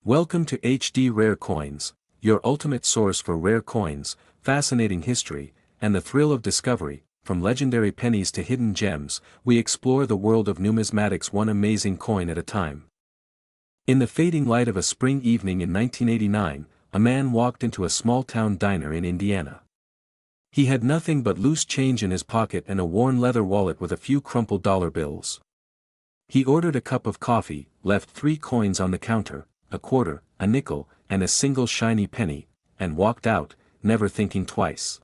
Welcome to HD Rare Coins, your ultimate source for rare coins, fascinating history, and the thrill of discovery. From legendary pennies to hidden gems, we explore the world of numismatics one amazing coin at a time. In the fading light of a spring evening in 1989, a man walked into a small-town diner in Indiana. He had nothing but loose change in his pocket and a worn leather wallet with a few crumpled dollar bills. He ordered a cup of coffee, left 3 coins on the counter, a quarter, a nickel, and a single shiny penny, and walked out, never thinking twice.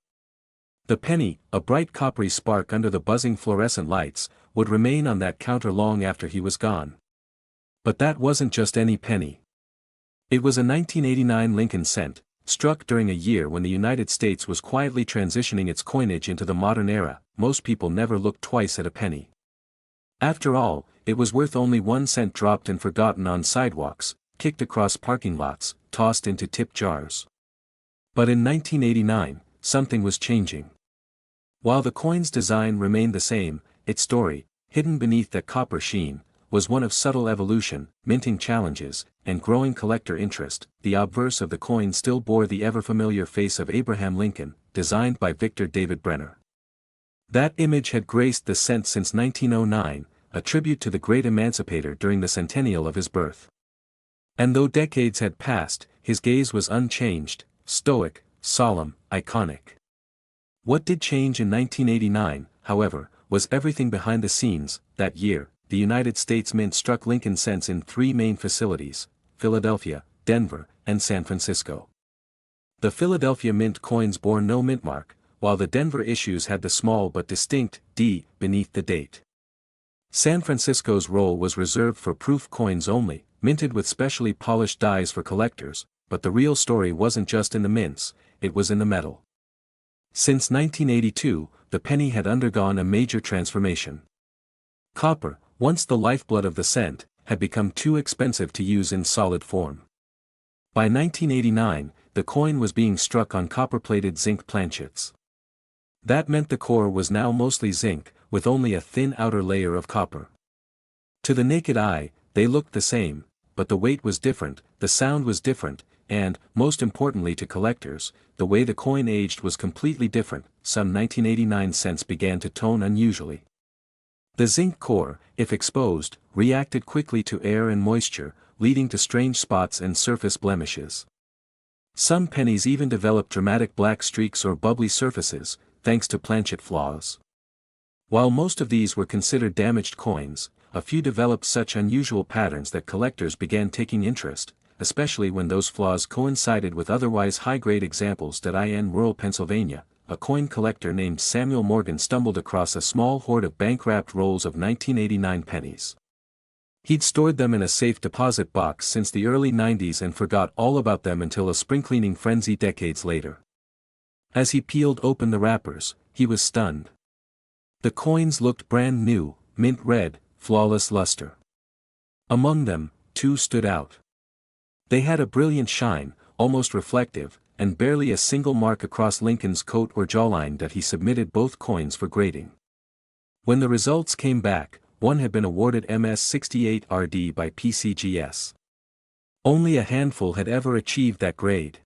The penny, a bright coppery spark under the buzzing fluorescent lights, would remain on that counter long after he was gone. But that wasn't just any penny. It was a 1989 Lincoln cent, struck during a year when the United States was quietly transitioning its coinage into the modern era. Most people never looked twice at a penny. After all, it was worth only 1 cent, dropped and forgotten on sidewalks, kicked across parking lots, tossed into tip jars. But in 1989, something was changing. While the coin's design remained the same, its story, hidden beneath that copper sheen, was one of subtle evolution, minting challenges, and growing collector interest. The obverse of the coin still bore the ever-familiar face of Abraham Lincoln, designed by Victor David Brenner. That image had graced the cent since 1909, a tribute to the great emancipator during the centennial of his birth. And though decades had passed, his gaze was unchanged, stoic, solemn, iconic. What did change in 1989, however, was everything behind the scenes. That year, the United States Mint struck Lincoln cents in 3 main facilities: Philadelphia, Denver, and San Francisco. The Philadelphia Mint coins bore no mint mark, while the Denver issues had the small but distinct D beneath the date. San Francisco's role was reserved for proof coins only, minted with specially polished dies for collectors, but the real story wasn't just in the mints, it was in the metal. Since 1982, the penny had undergone a major transformation. Copper, once the lifeblood of the cent, had become too expensive to use in solid form. By 1989, the coin was being struck on copper-plated zinc planchets. That meant the core was now mostly zinc, with only a thin outer layer of copper. To the naked eye, they looked the same, but the weight was different, the sound was different, and, most importantly to collectors, the way the coin aged was completely different. Some 1989 cents began to tone unusually. The zinc core, if exposed, reacted quickly to air and moisture, leading to strange spots and surface blemishes. Some pennies even developed dramatic black streaks or bubbly surfaces, thanks to planchet flaws. While most of these were considered damaged coins, a few developed such unusual patterns that collectors began taking interest, especially when those flaws coincided with otherwise high-grade examples. In rural Pennsylvania, a coin collector named Samuel Morgan stumbled across a small hoard of bank-wrapped rolls of 1989 pennies. He'd stored them in a safe deposit box since the early 90s and forgot all about them until a spring-cleaning frenzy decades later. As he peeled open the wrappers, he was stunned. The coins looked brand new, mint red, flawless luster. Among them, 2 stood out. They had a brilliant shine, almost reflective, and barely a single mark across Lincoln's coat or jawline. That he submitted both coins for grading. When the results came back, one had been awarded MS68 RD by PCGS. Only a handful had ever achieved that grade.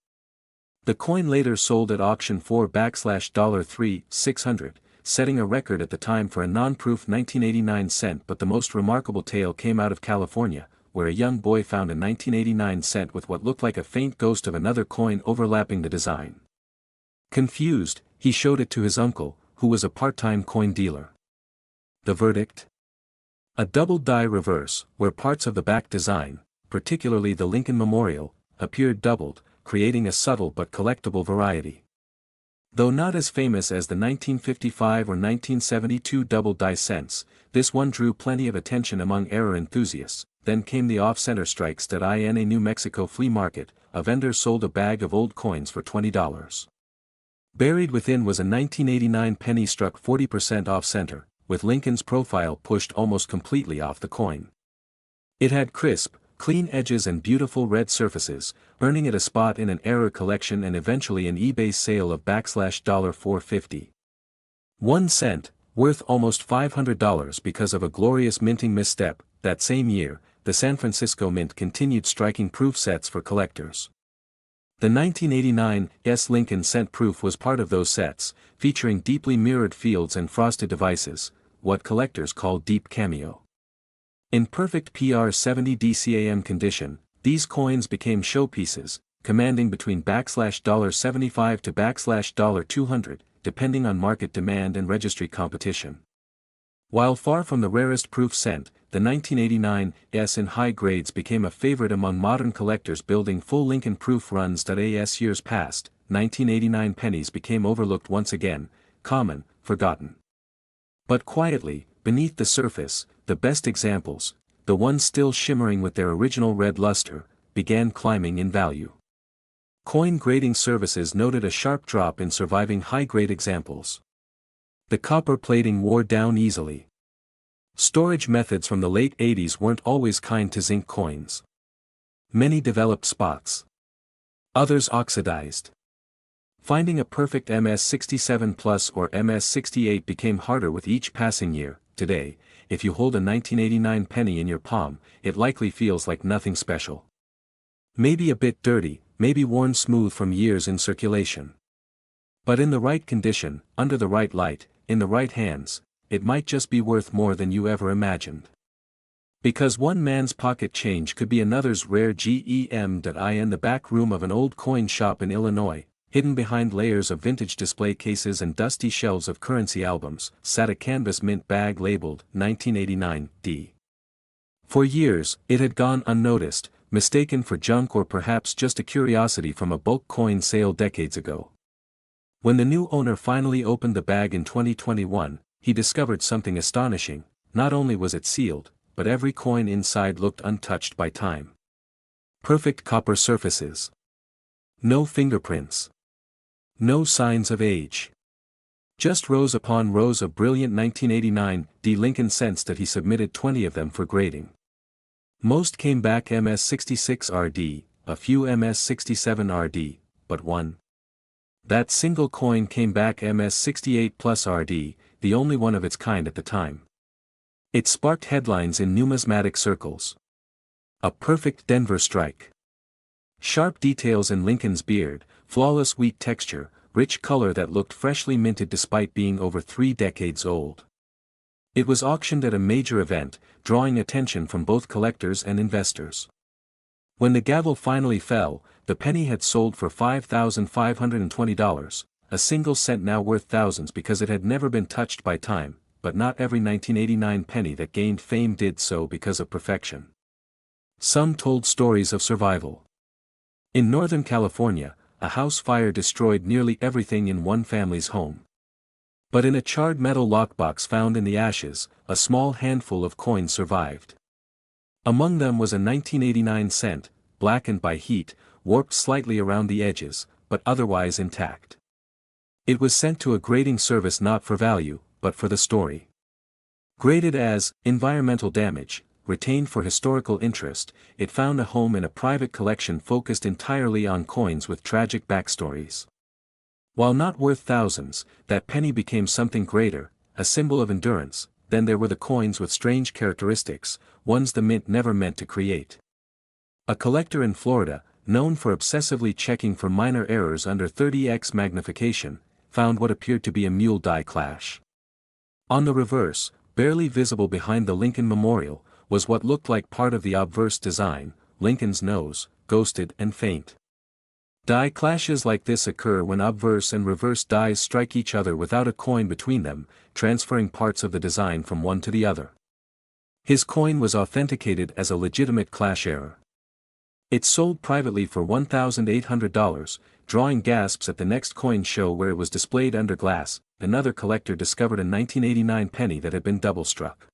The coin later sold at auction for $3,600, setting a record at the time for a non-proof 1989 cent. But the most remarkable tale came out of California, where a young boy found a 1989 cent with what looked like a faint ghost of another coin overlapping the design. Confused, he showed it to his uncle, who was a part-time coin dealer. The verdict? A double die reverse, where parts of the back design, particularly the Lincoln Memorial, appeared doubled, creating a subtle but collectible variety. Though not as famous as the 1955 or 1972 double die cents, this one drew plenty of attention among error enthusiasts. Then came the off-center strikes. In a New Mexico flea market, a vendor sold a bag of old coins for $20. Buried within was a 1989 penny struck 40% off-center, with Lincoln's profile pushed almost completely off the coin. It had crisp, clean edges and beautiful red surfaces, earning it a spot in an error collection and eventually an eBay sale of $450. 1 cent, worth almost $500 because of a glorious minting misstep. That same year, the San Francisco Mint continued striking proof sets for collectors. The 1989 S. Lincoln cent proof was part of those sets, featuring deeply mirrored fields and frosted devices, what collectors call deep cameo. In perfect PR70 DCAM condition, these coins became showpieces, commanding between $75 to $200, depending on market demand and registry competition. While far from the rarest proof cent, the 1989 S in high grades became a favorite among modern collectors building full Lincoln proof runs. As years passed, 1989 pennies became overlooked once again, common, forgotten. But quietly, beneath the surface, the best examples, the ones still shimmering with their original red luster, began climbing in value. Coin grading services noted a sharp drop in surviving high-grade examples. The copper plating wore down easily. Storage methods from the late 80s weren't always kind to zinc coins. Many developed spots. Others oxidized. Finding a perfect MS67 Plus or MS68 became harder with each passing year. Today, if you hold a 1989 penny in your palm, it likely feels like nothing special. Maybe a bit dirty, maybe worn smooth from years in circulation. But in the right condition, under the right light, in the right hands, it might just be worth more than you ever imagined. Because one man's pocket change could be another's rare gem. In the back room of an old coin shop in Illinois, hidden behind layers of vintage display cases and dusty shelves of currency albums, sat a canvas mint bag labeled 1989 D. For years, it had gone unnoticed, mistaken for junk or perhaps just a curiosity from a bulk coin sale decades ago. When the new owner finally opened the bag in 2021, he discovered something astonishing. Not only was it sealed, but every coin inside looked untouched by time. Perfect copper surfaces. No fingerprints. No signs of age. Just rows upon rows of brilliant 1989 D Lincoln cents that he submitted 20 of them for grading. Most came back MS66 RD, a few MS67 RD, but one. That single coin came back MS68 Plus RD, the only one of its kind at the time. It sparked headlines in numismatic circles. A perfect Denver strike. Sharp details in Lincoln's beard, flawless wheat texture, rich color that looked freshly minted despite being over 3 decades old. It was auctioned at a major event, drawing attention from both collectors and investors. When the gavel finally fell, the penny had sold for $5,520, a single cent now worth thousands because it had never been touched by time, but not every 1989 penny that gained fame did so because of perfection. Some told stories of survival. In Northern California, a house fire destroyed nearly everything in one family's home. But in a charred metal lockbox found in the ashes, a small handful of coins survived. Among them was a 1989 cent, blackened by heat, warped slightly around the edges, but otherwise intact. It was sent to a grading service not for value, but for the story. Graded as environmental damage, retained for historical interest, it found a home in a private collection focused entirely on coins with tragic backstories. While not worth thousands, that penny became something greater, a symbol of endurance. Then there were the coins with strange characteristics, ones the mint never meant to create. A collector in Florida, known for obsessively checking for minor errors under 30x magnification, found what appeared to be a mule die clash. On the reverse, barely visible behind the Lincoln Memorial, was what looked like part of the obverse design, Lincoln's nose, ghosted and faint. Die clashes like this occur when obverse and reverse dies strike each other without a coin between them, transferring parts of the design from one to the other. His coin was authenticated as a legitimate clash error. It sold privately for $1,800, drawing gasps at the next coin show where it was displayed under glass. Another collector discovered a 1989 penny that had been double struck.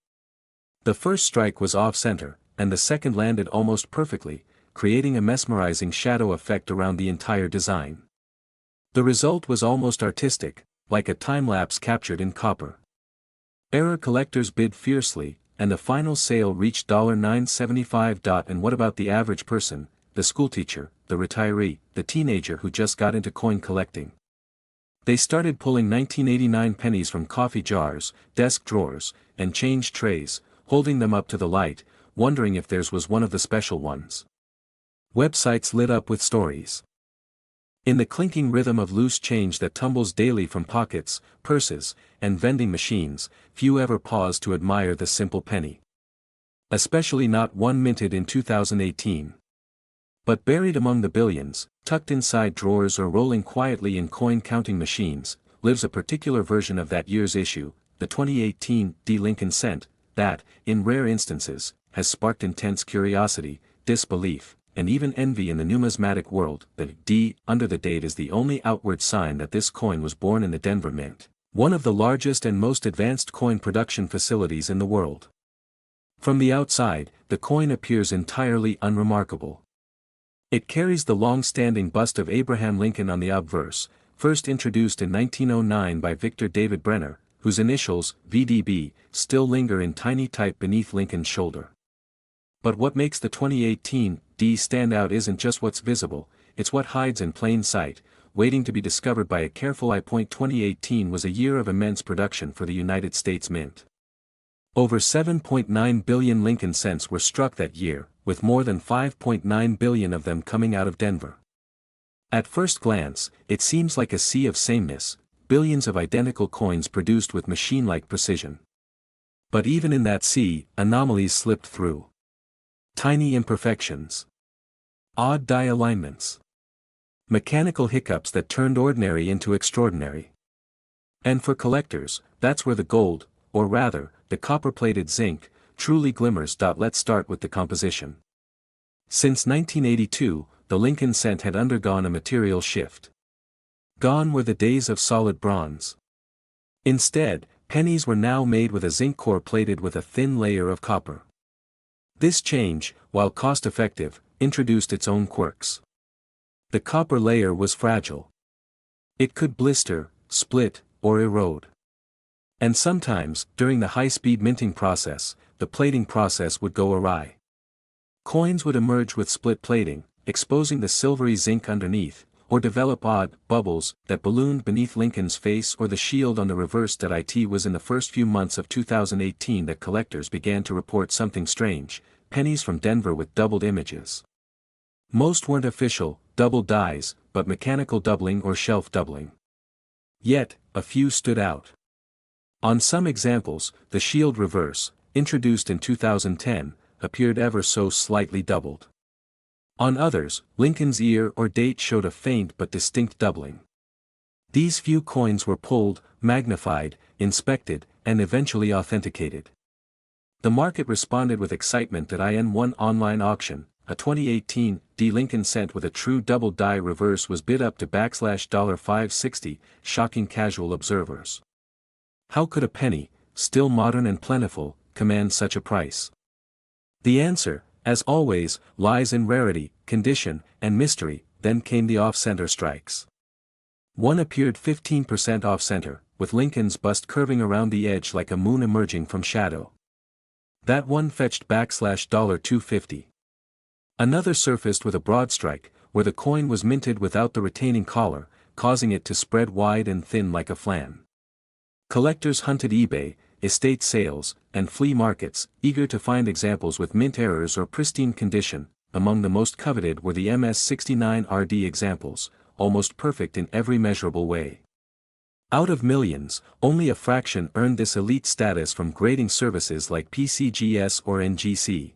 The first strike was off-center, and the second landed almost perfectly, creating a mesmerizing shadow effect around the entire design. The result was almost artistic, like a time-lapse captured in copper. Error collectors bid fiercely, and the final sale reached $975. And what about the average person, the schoolteacher, the retiree, the teenager who just got into coin collecting? They started pulling 1989 pennies from coffee jars, desk drawers, and change trays, holding them up to the light, wondering if theirs was one of the special ones. Websites lit up with stories. In the clinking rhythm of loose change that tumbles daily from pockets, purses, and vending machines, few ever pause to admire the simple penny. Especially not one minted in 2018. But buried among the billions, tucked inside drawers or rolling quietly in coin-counting machines, lives a particular version of that year's issue, the 2018 D Lincoln cent, that, in rare instances, has sparked intense curiosity, disbelief, and even envy in the numismatic world. The D under the date is the only outward sign that this coin was born in the Denver Mint, one of the largest and most advanced coin production facilities in the world. From the outside, the coin appears entirely unremarkable. It carries the long-standing bust of Abraham Lincoln on the obverse, first introduced in 1909 by Victor David Brenner, whose initials, VDB, still linger in tiny type beneath Lincoln's shoulder. But what makes the 2018 D stand out isn't just what's visible, it's what hides in plain sight, waiting to be discovered by a careful eye. 2018 was a year of immense production for the United States Mint. Over 7.9 billion Lincoln cents were struck that year, with more than 5.9 billion of them coming out of Denver. At first glance, it seems like a sea of sameness, billions of identical coins produced with machine-like precision. But even in that sea, anomalies slipped through. Tiny imperfections. Odd die alignments. Mechanical hiccups that turned ordinary into extraordinary. And for collectors, that's where the gold, or rather, the copper-plated zinc, truly glimmers. Let's start with the composition. Since 1982, the Lincoln cent had undergone a material shift. Gone were the days of solid bronze. Instead, pennies were now made with a zinc core plated with a thin layer of copper. This change, while cost-effective, introduced its own quirks. The copper layer was fragile. It could blister, split, or erode. And sometimes, during the high-speed minting process, the plating process would go awry. Coins would emerge with split plating, exposing the silvery zinc underneath, or develop odd bubbles that ballooned beneath Lincoln's face or the shield on the reverse. It was in the first few months of 2018 that collectors began to report something strange: pennies from Denver with doubled images. Most weren't official, double dies, but mechanical doubling or shelf doubling. Yet, a few stood out. On some examples, the shield reverse, introduced in 2010, appeared ever so slightly doubled. On others, Lincoln's year or date showed a faint but distinct doubling. These few coins were pulled, magnified, inspected, and eventually authenticated. The market responded with excitement. In one online auction, a 2018 D Lincoln cent with a true double die reverse was bid up to $560, shocking casual observers. How could a penny, still modern and plentiful, command such a price? The answer, as always, lies in rarity, condition, and mystery. Then came the off-center strikes. One appeared 15% off-center, with Lincoln's bust curving around the edge like a moon emerging from shadow. That one fetched $250. Another surfaced with a broad strike, where the coin was minted without the retaining collar, causing it to spread wide and thin like a flan. Collectors hunted eBay, estate sales, and flea markets, eager to find examples with mint errors or pristine condition. Among the most coveted were the MS69RD examples, almost perfect in every measurable way. Out of millions, only a fraction earned this elite status from grading services like PCGS or NGC.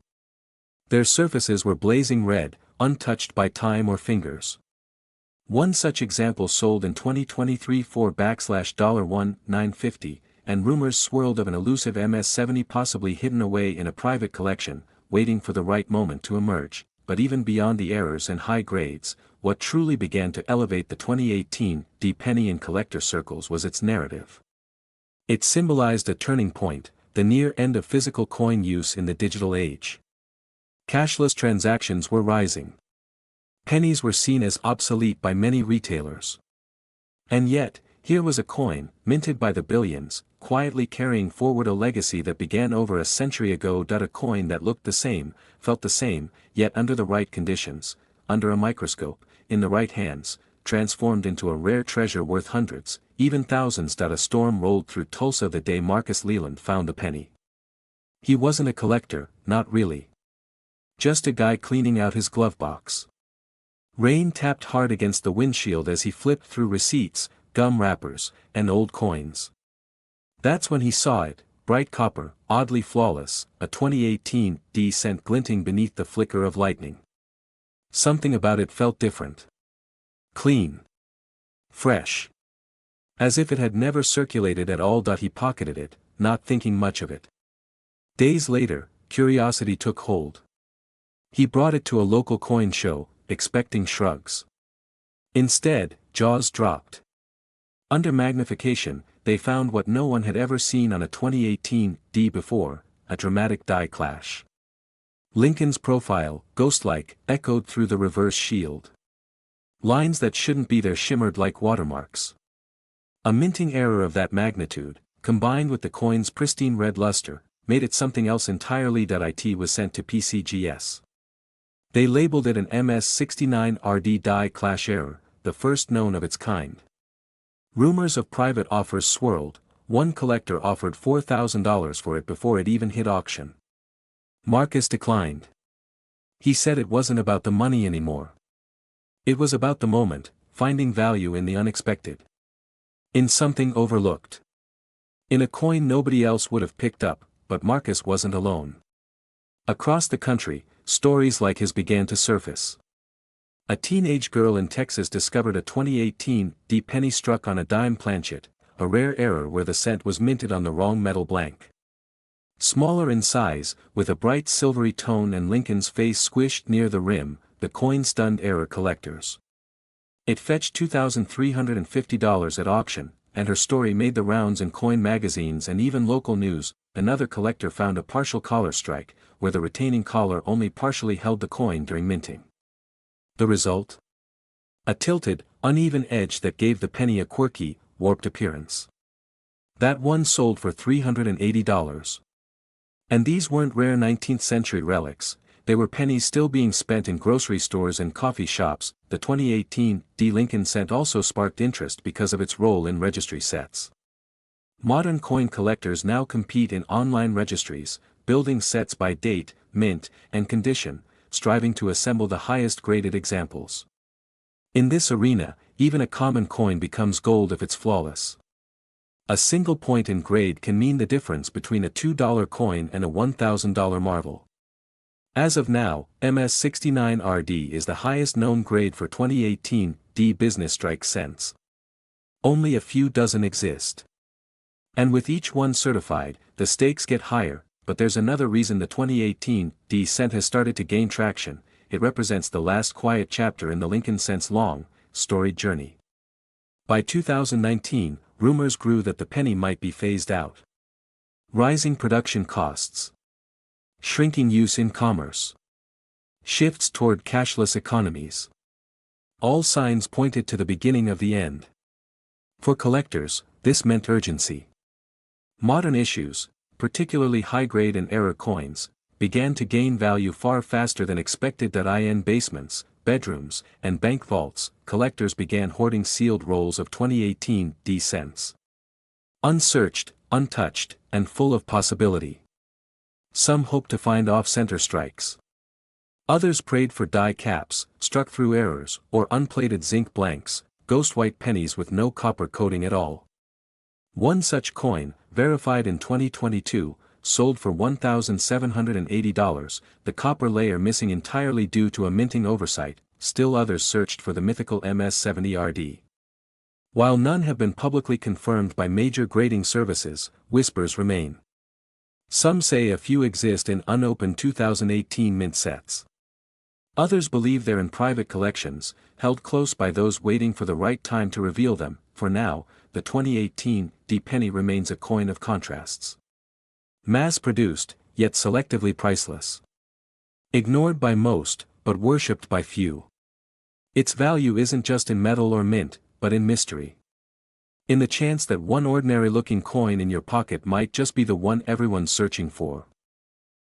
Their surfaces were blazing red, untouched by time or fingers. One such example sold in 2023 for $1,950, and rumors swirled of an elusive MS70 possibly hidden away in a private collection, waiting for the right moment to emerge. But even beyond the errors and high grades, what truly began to elevate the 2018 D penny in collector circles was its narrative. It symbolized a turning point, the near end of physical coin use in the digital age. Cashless transactions were rising. Pennies were seen as obsolete by many retailers. And yet, here was a coin, minted by the billions, quietly carrying forward a legacy that began over a century ago. A coin that looked the same, felt the same, yet under the right conditions, under a microscope, in the right hands, transformed into a rare treasure worth hundreds, even thousands. A storm rolled through Tulsa the day Marcus Leland found the penny. He wasn't a collector, not really. Just a guy cleaning out his glove box. Rain tapped hard against the windshield as he flipped through receipts, gum wrappers, and old coins. That's when he saw it, bright copper, oddly flawless, a 2018 D cent glinting beneath the flicker of lightning. Something about it felt different. Clean. Fresh. As if it had never circulated at all. He pocketed it, not thinking much of it. Days later, curiosity took hold. He brought it to a local coin show, expecting shrugs. Instead, jaws dropped. Under magnification, they found what no one had ever seen on a 2018 D before, a dramatic die clash. Lincoln's profile, ghost-like, echoed through the reverse shield. Lines that shouldn't be there shimmered like watermarks. A minting error of that magnitude, combined with the coin's pristine red luster, made it something else entirely. It was sent to PCGS. They labeled it an MS69RD die clash error, the first known of its kind. Rumors of private offers swirled. One collector offered $4,000 for it before it even hit auction. Marcus declined. He said it wasn't about the money anymore. It was about the moment, finding value in the unexpected. In something overlooked. In a coin nobody else would have picked up, but Marcus wasn't alone. Across the country, stories like his began to surface. A teenage girl in Texas discovered a 2018 D penny struck on a dime planchet, a rare error where the cent was minted on the wrong metal blank. Smaller in size, with a bright silvery tone and Lincoln's face squished near the rim, the coin stunned error collectors. It fetched $2,350 at auction, and her story made the rounds in coin magazines and even local news. Another collector found a partial collar strike, where the retaining collar only partially held the coin during minting. The result? A tilted, uneven edge that gave the penny a quirky, warped appearance. That one sold for $380. And these weren't rare 19th-century relics, they were pennies still being spent in grocery stores and coffee shops. The 2018 D Lincoln cent also sparked interest because of its role in registry sets. Modern coin collectors now compete in online registries, building sets by date, mint, and condition, striving to assemble the highest graded examples. In this arena, even a common coin becomes gold if it's flawless. A single point in grade can mean the difference between a $2 coin and a $1,000 marvel. As of now, MS69RD is the highest known grade for 2018 D business strike cents. Only a few dozen exist. And with each one certified, the stakes get higher. But there's another reason the 2018 D cent has started to gain traction. It represents the last quiet chapter in the Lincoln cent's long, storied journey. By 2019, rumors grew that the penny might be phased out. Rising production costs. Shrinking use in commerce. Shifts toward cashless economies. All signs pointed to the beginning of the end. For collectors, this meant urgency. Modern issues, particularly high-grade and error coins, began to gain value far faster than expected. In basements, bedrooms, and bank vaults, collectors began hoarding sealed rolls of 2018 D cents. Unsearched, untouched, and full of possibility. Some hoped to find off-center strikes. Others prayed for die caps, struck through errors, or unplated zinc blanks, ghost white pennies with no copper coating at all. One such coin, verified in 2022, sold for $1,780, the copper layer missing entirely due to a minting oversight. Still others searched for the mythical MS70RD. While none have been publicly confirmed by major grading services, whispers remain. Some say a few exist in unopened 2018 mint sets. Others believe they're in private collections, held close by those waiting for the right time to reveal them. For now, the 2018 D penny remains a coin of contrasts. Mass-produced, yet selectively priceless. Ignored by most, but worshipped by few. Its value isn't just in metal or mint, but in mystery. In the chance that one ordinary-looking coin in your pocket might just be the one everyone's searching for.